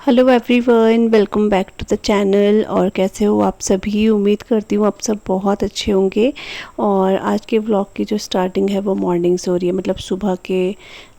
Hello everyone, welcome back to the channel. और कैसे हो आप सभी? उम्मीद करती हूँ आप सब बहुत अच्छे होंगे। और आज के व्लॉग की जो स्टार्टिंग है वो मॉर्निंग से हो रही है, मतलब सुबह के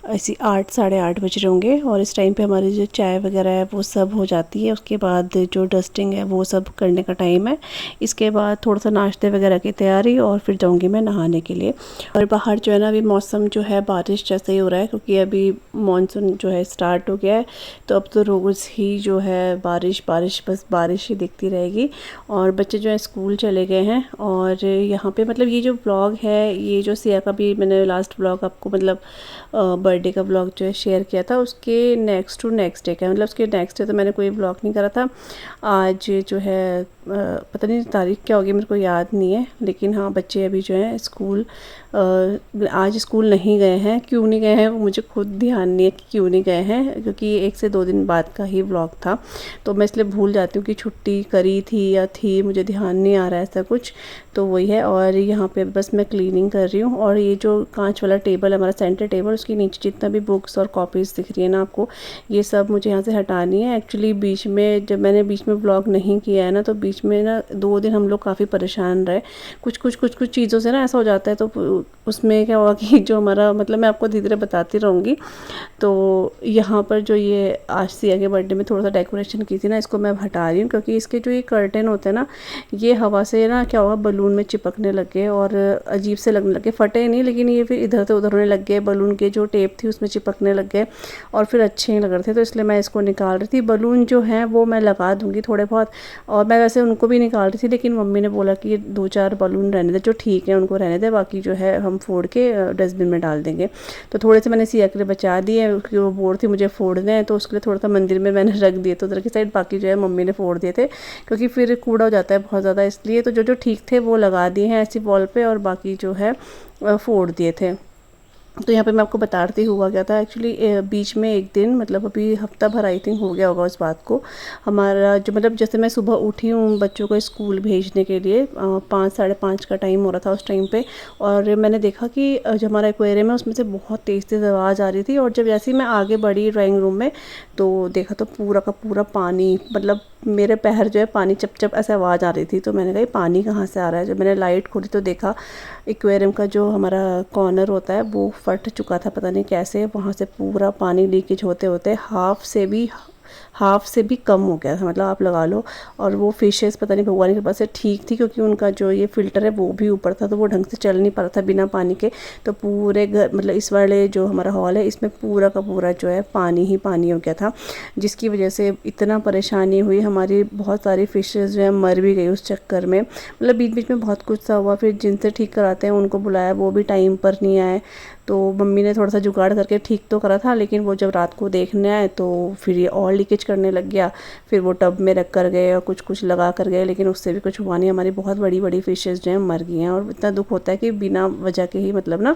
ऐसी 8 साढ़े 8 बज रहे होंगे। और इस टाइम पे हमारी जो चाय वगैरह है वो सब हो जाती है। उसके बाद जो डस्टिंग है वो सब करने का टाइम है। इसके बाद थोड़ा सा नाश्ते वगैरह की तैयारी, और फिर जाऊँगी मैं नहाने के लिए। और बाहर जो है ना, अभी मौसम जो है बारिश जैसा ही हो रहा है, क्योंकि अभी मानसून जो है स्टार्ट हो गया है। तो अब तो रोज़ ही जो है बारिश बारिश, बस बारिश ही दिखती रहेगी। और बच्चे जो है स्कूल चले गए हैं। और यहाँ पे मतलब ये जो ब्लॉग है, ये जो सिया का भी मैंने लास्ट ब्लॉग आपको मतलब बर्थडे का ब्लॉग जो है शेयर किया था, उसके नेक्स्ट टू नेक्स्ट डे का, मतलब उसके नेक्स्ट डे तो मैंने कोई ब्लॉग नहीं करा था। आज जो है पता नहीं तारीख क्या होगी, मेरे को याद नहीं है। लेकिन हाँ, बच्चे अभी जो है स्कूल आज स्कूल नहीं गए हैं। क्यों नहीं गए हैं वो मुझे खुद ध्यान नहीं है कि क्यों नहीं गए हैं, क्योंकि 1 से 2 दिन बाद का ही व्लॉग था। तो मैं इसलिए भूल जाती हूँ कि छुट्टी करी थी या थी, मुझे ध्यान नहीं आ रहा है ऐसा कुछ। तो वही है। और यहाँ पे बस मैं क्लीनिंग कर रही हूँ। और ये जो कांच वाला टेबल है, हमारा सेंटर टेबल, उसके नीचे जितना भी बुक्स और कॉपीज़ दिख रही है ना आपको, ये सब मुझे यहाँ से हटानी है। एक्चुअली बीच में जब मैंने बीच में व्लॉग नहीं किया है ना, तो बीच में ना 2 दिन हम लोग काफ़ी परेशान रहे। कुछ चीज़ों से ना ऐसा हो जाता है। तो उसमें क्या हुआ कि जो हमारा मतलब, मैं आपको धीरे धीरे बताती रहूँगी। तो यहाँ पर जो ये आज सिया के बर्थडे में थोड़ा सा डेकोरेशन की थी ना, इसको मैं हटा रही हूँ, क्योंकि इसके जो ये कर्टेन होते हैं ना, ये हवा से ना क्या हुआ, बलून में चिपकने लगे और अजीब से लगने लगे। फटे नहीं, लेकिन ये फिर इधर से उधर होने लग गए। बलून के जो टेप थी उसमें चिपकने लग गए और फिर अच्छे नहीं लग रहे थे। तो इसलिए मैं इसको निकाल रही थी। बलून जो हैं वो मैं लगा दूँगी थोड़े बहुत, और मैं वैसे उनको भी निकाल रही थी, लेकिन मम्मी ने बोला कि 2-4 बलून रहने दे, जो ठीक है उनको रहने दे, बाकी जो है हम फोड़ के डस्टबिन में डाल देंगे। तो थोड़े से मैंने सिया के लिए बचा दिए, क्योंकि वो बोर्ड थी मुझे फोड़ने हैं, तो उसके लिए थोड़ा सा मंदिर में मैंने रख दिए थे उधर की साइड। बाकी जो है मम्मी ने फोड़ दिए थे, क्योंकि फिर कूड़ा हो जाता है बहुत ज़्यादा, इसलिए। तो जो जो ठीक थे वो लगा दिए हैं ऐसी वॉल पे, और बाकी जो है फोड़ दिए थे। तो यहाँ पे मैं आपको बताती हुआ क्या था। एक्चुअली बीच में एक दिन, मतलब अभी हफ्ता भर आई थिंक हो गया होगा उस बात को, हमारा जो मतलब जैसे मैं सुबह उठी हूँ बच्चों को स्कूल भेजने के लिए, 5 साढ़े 5 का टाइम हो रहा था उस टाइम पे। और मैंने देखा कि जो हमारा एक्वेरियम है उसमें से बहुत तेज़ तेज़ आवाज़ आ रही थी। और जब जैसे ही मैं आगे बढ़ी ड्राइंग रूम में, तो देखा तो पूरा का पूरा पानी, मतलब मेरे पैर जो है पानी चप चप ऐसे आवाज़ आ रही थी। तो मैंने कहा ये पानी कहाँ से आ रहा है। जब मैंने लाइट खोली तो देखा एक्वेरियम का जो हमारा कॉर्नर होता है वो फट चुका था, पता नहीं कैसे। वहाँ से पूरा पानी लीकेज होते होते हाफ से भी कम हो गया था, मतलब आप लगा लो। और वो फिशेस पता नहीं भगवान के पास से ठीक थी, क्योंकि उनका जो ये फ़िल्टर है वो भी ऊपर था, तो वो ढंग से चल नहीं पा रहा था बिना पानी के। तो पूरे घर, मतलब इस वाले जो हमारा हॉल है इसमें पूरा का पूरा जो है पानी ही पानी हो गया था, जिसकी वजह से इतना परेशानी हुई। हमारी बहुत सारी फ़िशेस जो है मर भी गई उस चक्कर में। मतलब बीच बीच में बहुत कुछ सा हुआ। फिर जिनसे ठीक कराते हैं उनको बुलाया, वो भी टाइम पर नहीं आए। तो मम्मी ने थोड़ा सा जुगाड़ करके ठीक तो करा था, लेकिन वो जब रात को देखने आए तो फिर ये और लीकेज करने लग गया। फिर वो टब में रख कर गए और कुछ कुछ लगा कर गए, लेकिन उससे भी कुछ हुआ नहीं। हमारी बहुत बड़ी बड़ी फिशेस जो हैं मर गई हैं। और इतना दुख होता है कि बिना वजह के ही मतलब ना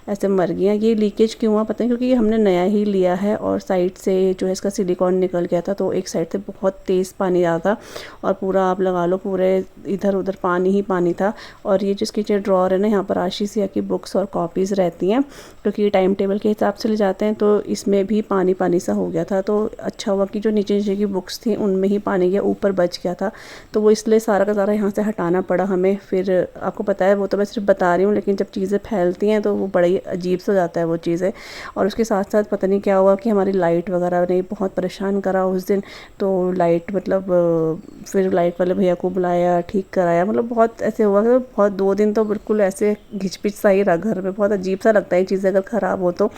ऐसे मर गई हैं। ये लीकेज क्यों हुआ पता नहीं, क्योंकि हमने नया ही लिया है और साइड से जो है इसका सिलिकॉन निकल गया था। तो एक साइड से बहुत तेज़ पानी आ था और पूरा आप लगा लो पूरे इधर उधर पानी ही पानी था। और ये जिसकी जो ड्रॉर है ना, यहाँ पर आशीष सिया की बुक्स और कॉपीज़ रहती हैं, क्योंकि टाइम टेबल के हिसाब से ले जाते हैं। तो इसमें भी पानी पानी सा हो गया था। तो अच्छा हुआ कि जो नीचे नीचे की बुक्स थी उनमें ही पानी गया, ऊपर बच गया था। तो वो इसलिए सारा का सारा यहाँ से हटाना पड़ा हमें। फिर आपको पता है, वो तो मैं सिर्फ बता रही हूँ, लेकिन जब चीज़ें फैलती हैं तो वो बड़ा ही अजीब सा जाता है वो चीज़ें। और उसके साथ साथ पता नहीं क्या हुआ कि हमारी लाइट वगैरह ने बहुत परेशान करा उस दिन। तो लाइट मतलब फिर लाइट वाले भैया को बुलाया, ठीक कराया। मतलब बहुत ऐसे हुआ कि बहुत 2 दिन तो बिल्कुल ऐसे घिचपिच सा ही रहा घर में। बहुत अजीब सा लगता है चीज़ें अगर ख़राब हो तो।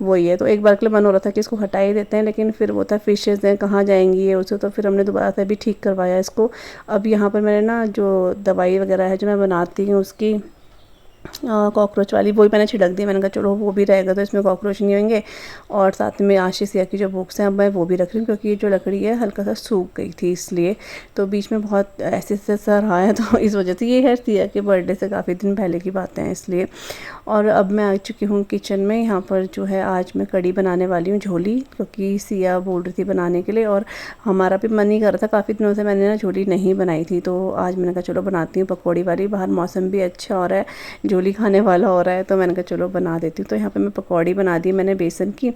वही है। तो एक बार के लिए मन हो रहा था कि इसको हटा ही देते हैं, लेकिन फिर वो था फिशेज़ हैं कहाँ जाएंगी ये उसे। तो फिर हमने दोबारा से भी ठीक करवाया इसको। अब यहाँ पर मैंने ना जो दवाई वगैरह है जो मैं बनाती हूँ उसकी कॉकरोच वाली, वही मैंने छिड़क दी। मैंने कहा चलो वो भी रहेगा तो इसमें कॉकरोच नहीं होंगे। और साथ में आशीषिया की जो बुक्स हैं अब मैं वो भी रख रही हूँ, क्योंकि ये जो लकड़ी है हल्का सा सूख गई थी इसलिए। तो बीच में बहुत ऐसे सा रहा है तो इस वजह से, ये है सिया के बर्थडे से काफ़ी दिन पहले की बातें हैं इसलिए। और अब मैं आ चुकी हूँ किचन में। यहाँ पर जो है आज मैं कढ़ी बनाने वाली हूँ, झोली, क्योंकि सिया बोल रही थी बनाने के लिए और हमारा भी मन ही कर रहा था। काफ़ी दिनों से मैंने ना झोली नहीं बनाई थी, तो आज मैंने कहा चलो बनाती हूँ पकौड़ी वाली। बाहर मौसम भी अच्छा हो रहा है, झोली खाने वाला हो रहा है, तो मैंने कहा चलो बना देती हूँ। तो यहाँ पे मैं पकौड़ी बना दी मैंने बेसन की,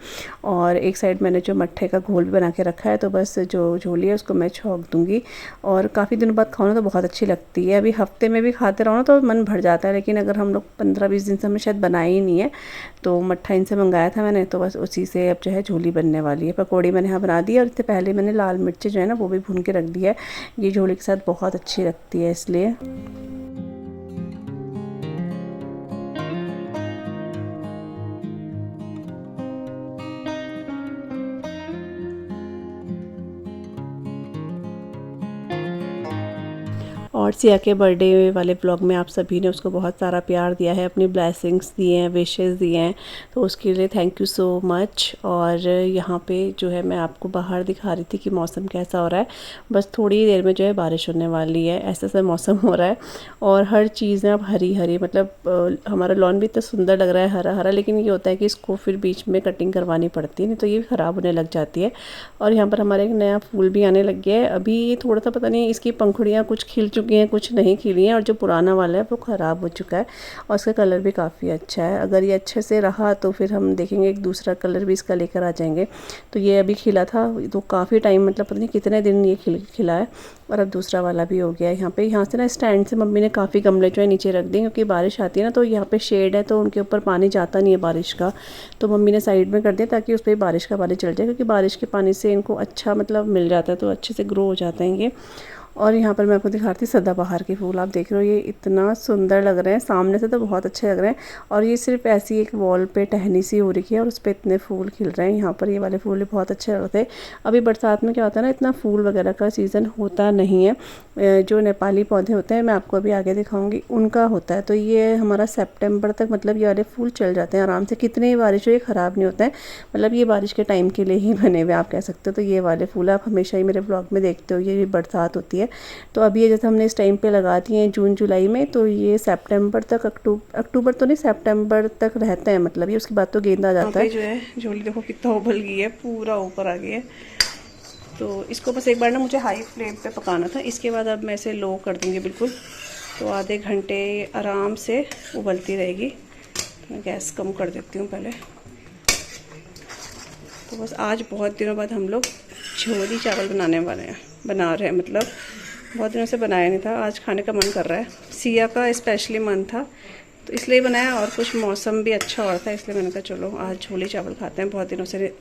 और एक साइड मैंने जो मट्ठे का घोल भी बना के रखा है। तो बस जो झोली है उसको मैं छौंक दूँगी, और काफ़ी दिनों बाद खाओ ना तो बहुत अच्छी लगती है। अभी हफ्ते में भी खाते रहो ना तो मन भर जाता है, लेकिन अगर हम लोग 15-20 दिन से हमने शायद बनाया ही नहीं है। तो मट्ठा इनसे मंगाया था मैंने, तो बस उसी से अब जो है झोली बनने वाली है। पकौड़ी मैंने यहाँ बना दी है, और इससे पहले मैंने लाल मिर्ची जो है ना वो भी भून के रख दी है। ये झोली के साथ बहुत अच्छी लगती है इसलिए। और सिया के बर्थडे वाले व्लॉग में आप सभी ने उसको बहुत सारा प्यार दिया है, अपनी ब्लेसिंग्स दिए हैं, विशेस दिए हैं, तो उसके लिए थैंक यू सो मच। और यहाँ पे जो है मैं आपको बाहर दिखा रही थी कि मौसम कैसा हो रहा है। बस थोड़ी देर में जो है बारिश होने वाली है, ऐसा सा मौसम हो रहा है। और हर चीज़ अब हरी हरी, मतलब हमारा लॉन भी इतना सुंदर लग रहा है हरा हरा, लेकिन ये होता है कि इसको फिर बीच में कटिंग करवानी पड़ती है, नहीं तो ये ख़राब होने लग जाती है। और यहाँ पर हमारे एक नया फूल भी आने लग गया है। अभी थोड़ा सा पता नहीं इसकी पंखुड़ियाँ कुछ खिल चुकी हैं, कुछ नहीं खिली हैं, और जो पुराना वाला है वो ख़राब हो चुका है, और इसका कलर भी काफ़ी अच्छा है। अगर ये अच्छे से रहा तो फिर हम देखेंगे एक दूसरा कलर भी इसका लेकर आ जाएंगे। तो ये अभी खिला था तो काफ़ी टाइम, मतलब पता नहीं कितने दिन ये खिला है, और अब दूसरा वाला भी हो गया है। यहाँ से ना स्टैंड से मम्मी ने काफ़ी गमले जो है नीचे रख दिए, क्योंकि बारिश आती है ना तो यहाँ पे शेड है तो उनके ऊपर पानी जाता नहीं है बारिश का। तो मम्मी ने साइड में कर दिया ताकि उस पर बारिश का पानी चल जाए, क्योंकि बारिश के पानी से इनको अच्छा मतलब मिल जाता है, तो अच्छे से ग्रो हो जाते हैं ये। और यहाँ पर मैं आपको दिखा रही थी सदाबहार के फूल, आप देख रहे हो ये इतना सुंदर लग रहे हैं, सामने से तो बहुत अच्छे लग रहे हैं। और ये सिर्फ ऐसी एक वॉल पे टहनी सी हो रही है और उस पर इतने फूल खिल रहे हैं। यहाँ पर ये वाले फूल भी बहुत अच्छे लगते हैं। अभी बरसात में क्या होता है ना, इतना फूल वगैरह का सीज़न होता नहीं है। जो नेपाली पौधे होते हैं, मैं आपको अभी आगे दिखाऊंगी, उनका होता है। तो ये हमारा सितंबर तक मतलब ये वाले फूल चल जाते हैं आराम से, कितनी बारिश हो ये ख़राब नहीं होता है। मतलब ये बारिश के टाइम के लिए ही बने हुए आप कह सकते हो। तो ये वाले फूल आप हमेशा ही मेरे ब्लॉग में देखते हो, ये बरसात होती है तो अभी ये जैसे हमने इस टाइम पे लगा दिए हैं जून जुलाई में, तो ये सितंबर तक, अक्टूबर तो नहीं सितंबर तक रहते हैं, मतलब ये उसके बाद तो गेंदा आ जाता है। जो है झोली देखो कितना उबल गई है, पूरा ऊपर आ गई है। तो इसको बस एक बार ना मुझे हाई फ्लेम पे पकाना था, इसके बाद अब मैं इसे लो कर दूँगी बिल्कुल। तो आधे घंटे आराम से उबलती रहेगी। तो मैं गैस कम कर देती हूँ पहले। तो बस आज बहुत दिनों बाद हम लोग झोली चावल बना रहे हैं, मतलब बहुत दिनों से बनाया नहीं था, आज खाने का मन कर रहा है। सिया का स्पेशली मन था तो इसलिए बनाया, और कुछ मौसम भी अच्छा हो रहा था इसलिए मैंने कहा चलो आज झोली चावल खाते हैं। बहुत दिनों से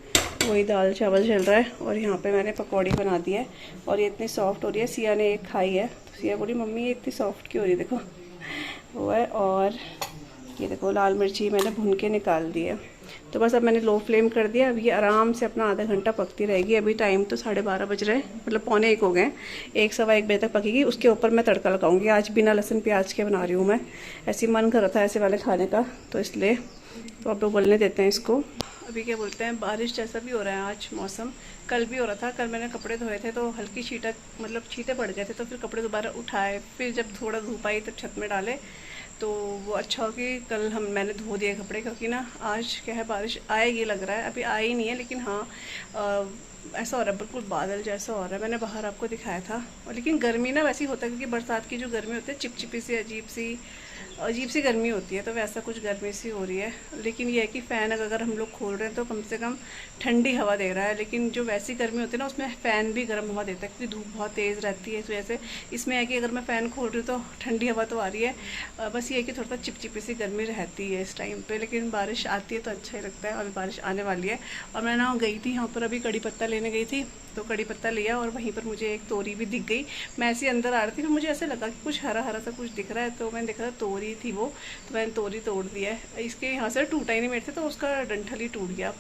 वही दाल चावल चल रहा है। और यहाँ पे मैंने पकौड़ी बना दी है और ये इतनी सॉफ्ट हो रही है। सिया ने एक खाई है तो सिया बोली मम्मी ये इतनी सॉफ्ट क्यों हो रही है, देखो वो है। और ये देखो लाल मिर्ची मैंने भून के निकाल दी है। तो बस अब मैंने लो फ्लेम कर दिया। अब ये आराम से अपना आधा घंटा पकती रहेगी। अभी टाइम तो 12:30 बज रहे हैं, मतलब 12:45 हो गए। 1 सवा 1 बजे तक पकेगी। उसके ऊपर मैं तड़का लगाऊंगी। आज बिना लहसुन प्याज के बना रही हूँ मैं, ऐसे मन कर रहा था ऐसे वाले खाने का, तो इसलिए तो आप लोग बोलने देते हैं इसको। अभी क्या बोलते हैं, बारिश जैसा भी हो रहा है आज मौसम। कल भी हो रहा था, कल मैंने कपड़े धोए थे तो हल्की छींटा, मतलब छींटे पड़ गए थे, तो फिर कपड़े दोबारा उठाए, फिर जब थोड़ा धूप आई तब छत में डाले। तो वो अच्छा हो कि कल मैंने धो दिए कपड़े, क्योंकि ना आज क्या है बारिश आएगी लग रहा है। अभी आई नहीं है लेकिन हाँ ऐसा हो रहा है, बिल्कुल बादल जैसा हो रहा है। मैंने बाहर आपको दिखाया था। और लेकिन गर्मी ना वैसी होता है, क्योंकि बरसात की जो गर्मी होती है चिपचिपी सी अजीब सी गर्मी होती है, तो वैसा कुछ गर्मी सी हो रही है। लेकिन ये है कि फ़ैन अगर हम लोग खोल रहे हैं तो कम से कम ठंडी हवा दे रहा है। लेकिन जो वैसी गर्मी होती है ना उसमें फ़ैन भी गर्म हवा देता है, क्योंकि धूप बहुत तेज़ रहती है इस वजह से। इसमें है कि अगर मैं फ़ैन खोल रही हूँ तो ठंडी हवा तो आ रही है, बस ये है कि थोड़ा सा चिपचिपी सी गर्मी रहती है इस टाइम पर। लेकिन बारिश आती है तो अच्छा ही लगता है। अभी बारिश आने वाली है। और मैं ना गई थी यहाँ पर, अभी कड़ी पत्ता लेने गई थी, तो कड़ी पत्ता लिया और वहीं पर मुझे एक तोरी भी दिख गई। मैं ऐसे अंदर आ रही थी, फिर मुझे ऐसे लगा कि कुछ हरा हरा सा कुछ दिख रहा है, तो मैंने देखा तोरी थी वो, तो मैंने तोरी तोड़ दिया है। इसके यहाँ से टूटा ही नहीं मेरे से, तो उसका डंठल ही टूट गया।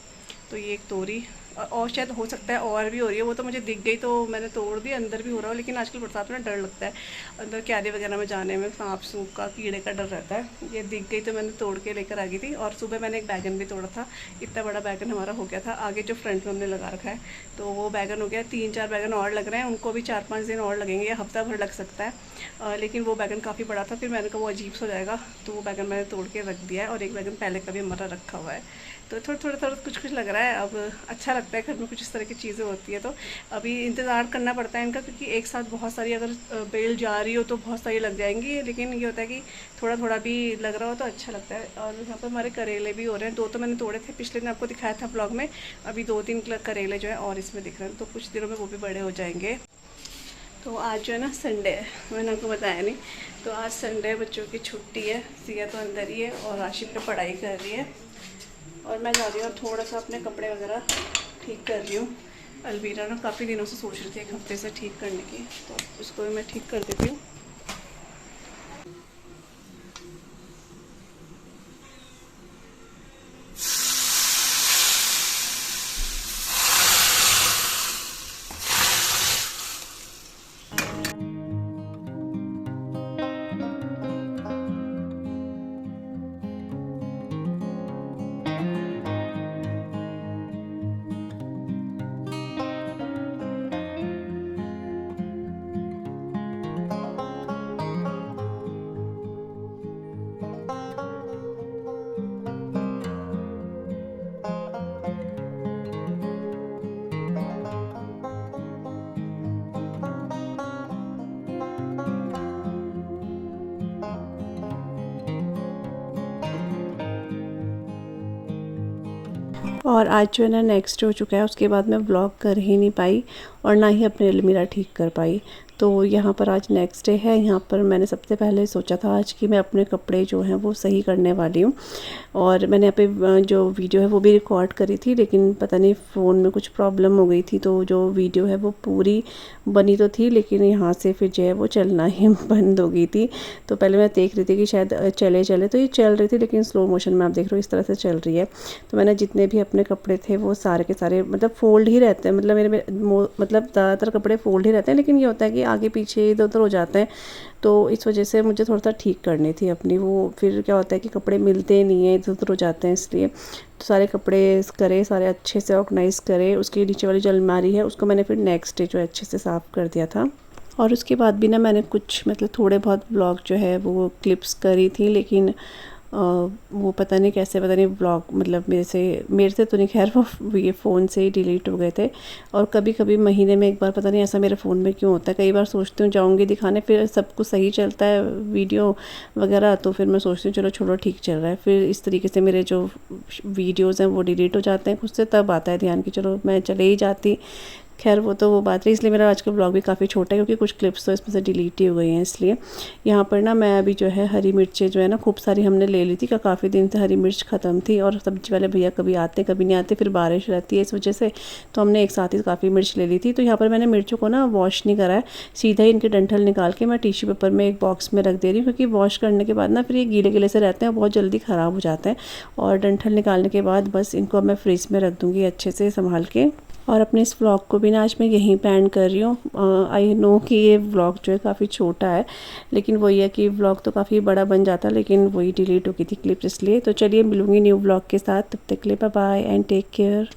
तो ये एक तोरी और शायद हो सकता है और भी हो रही है, वो तो मुझे दिख गई तो मैंने तोड़ दी, अंदर भी हो रहा हो। लेकिन आजकल बरसात में डर लगता है अंदर क्यारी वगैरह में जाने में, सांप सूप का कीड़े का डर रहता है। ये दिख गई तो मैंने तोड़ के लेकर आ गई थी। और सुबह मैंने एक बैगन भी तोड़ा था, इतना बड़ा बैगन हमारा हो गया था। आगे जो फ्रंट में हमने लगा रखा है तो वो बैगन हो गया। 3-4 बैगन और लग रहे हैं, उनको भी 4-5 दिन और लगेंगे, या हफ्ता भर लग सकता है। लेकिन वो बैगन काफ़ी बड़ा था, फिर मैंने कहा वो अजीब सा हो जाएगा, तो वो बैगन मैंने तोड़ के रख दिया है। और एक बैगन पहले का भी हमारा रखा हुआ है। तो थोड़ा कुछ लग रहा है। अब अच्छा लगता है घर में कुछ इस तरह की चीज़ें होती है। तो अभी इंतज़ार करना पड़ता है इनका, क्योंकि एक साथ बहुत सारी अगर बेल जा रही हो तो बहुत सारी लग जाएंगी। लेकिन ये होता है कि थोड़ा थोड़ा भी लग रहा हो तो अच्छा लगता है। और यहाँ पर हमारे करेले भी हो रहे हैं। 2 तो मैंने तोड़े थे, पिछले दिन आपको दिखाया था ब्लॉग में। अभी 2-3 करेले जो है और इसमें दिख रहे हैं, तो कुछ दिनों में वो भी बड़े हो जाएंगे। तो आज जो है ना संडे है, मैंने आपको बताया नहीं। तो आज संडे, बच्चों की छुट्टी है। सिया तो अंदर ही है और आशिफ पे पढ़ाई कर रही है। और मैं जा रही हूँ और थोड़ा सा अपने कपड़े वगैरह ठीक कर रही हूँ। अलमीरा ना काफ़ी दिनों से सोच रही थी, 1 हफ्ते से ठीक करने की, तो उसको भी मैं ठीक कर देती हूँ। और आज जो है ना नेक्स्ट हो चुका है, उसके बाद मैं व्लॉग कर ही नहीं पाई और ना ही अपने अलमीरा ठीक कर पाई। तो यहाँ पर आज नेक्स्ट डे है। यहाँ पर मैंने सबसे पहले सोचा था आज कि मैं अपने कपड़े जो हैं वो सही करने वाली हूँ। और मैंने यहाँ पे जो वीडियो है वो भी रिकॉर्ड करी थी, लेकिन पता नहीं फ़ोन में कुछ प्रॉब्लम हो गई थी, तो जो वीडियो है वो पूरी बनी तो थी, लेकिन यहाँ से फिर जो है वो चलना ही बंद हो गई थी। तो पहले मैं देख रही थी कि शायद चले, तो ये चल रही थी, लेकिन स्लो मोशन में आप देख रहे हो इस तरह से चल रही है। तो मैंने जितने भी अपने कपड़े थे वो सारे के सारे मतलब फ़ोल्ड ही रहते हैं, मतलब मेरे मतलब ज़्यादातर कपड़े फ़ोल्ड ही रहते हैं। लेकिन ये होता है कि आगे पीछे इधर उधर हो जाते हैं, तो इस वजह से मुझे थोड़ा सा ठीक करनी थी अपनी। वो फिर क्या होता है कि कपड़े मिलते नहीं हैं, इधर उधर हो जाते हैं, इसलिए तो सारे कपड़े करे, सारे अच्छे से ऑर्गेनाइज़ करे। उसके नीचे वाली जो अलमारी है उसको मैंने फिर नेक्स्ट डे जो है अच्छे से साफ़ कर दिया था। और उसके बाद भी ना मैंने कुछ मतलब थोड़े बहुत ब्लॉग जो है वो क्लिप्स करी थी, लेकिन वो पता नहीं कैसे, पता नहीं ब्लॉग मतलब मेरे से तो नहीं, खैर वो ये फ़ोन से ही डिलीट हो गए थे। और कभी कभी महीने में एक बार, पता नहीं ऐसा मेरे फ़ोन में क्यों होता है, कई बार सोचती हूँ जाऊँगी दिखाने, फिर सब कुछ सही चलता है वीडियो वगैरह, तो फिर मैं सोचती हूँ चलो छोड़ो ठीक चल रहा है, फिर इस तरीके से मेरे जो वीडियोज़ हैं वो डिलीट हो जाते हैं खुद से। तब आता है ध्यान कि चलो मैं चले ही जाती। खैर वो तो वो बात रही, इसलिए मेरा आज का ब्लॉग भी काफ़ी छोटा है, क्योंकि कुछ क्लिप्स तो इसमें से डिलीट ही हो गई हैं। इसलिए यहाँ पर ना मैं अभी जो है हरी मिर्चें जो है ना खूब सारी हमने ले ली थी, कि काफ़ी दिन से हरी मिर्च ख़त्म थी, और सब्ज़ी वाले भैया कभी आते कभी नहीं आते, फिर बारिश रहती है इस वजह से, तो हमने एक साथ ही काफ़ी मिर्च ले ली थी। तो यहाँ पर मैंने मिर्चों को ना वॉश नहीं करा है, सीधा ही इनके डंठल निकाल के मैं टिश्यू पेपर में एक बॉक्स में रख दे रही हूँ, क्योंकि वॉश करने के बाद ना फिर ये गीले गीले से रहते हैं और बहुत जल्दी ख़राब हो जाते हैं। और डंठल निकालने के बाद बस इनको मैं फ्रिज में रख दूँगी अच्छे से संभाल के। और अपने इस व्लॉग को भी ना आज मैं यहीं पे एंड कर रही हूँ। आई नो कि ये व्लॉग जो है काफ़ी छोटा है, लेकिन वही है कि व्लॉग तो काफ़ी बड़ा बन जाता, लेकिन वही डिलीट हो गई थी क्लिप्स, इसलिए। तो चलिए मिलूँगी न्यू व्लॉग के साथ, तब तक के लिए bye bye and take care.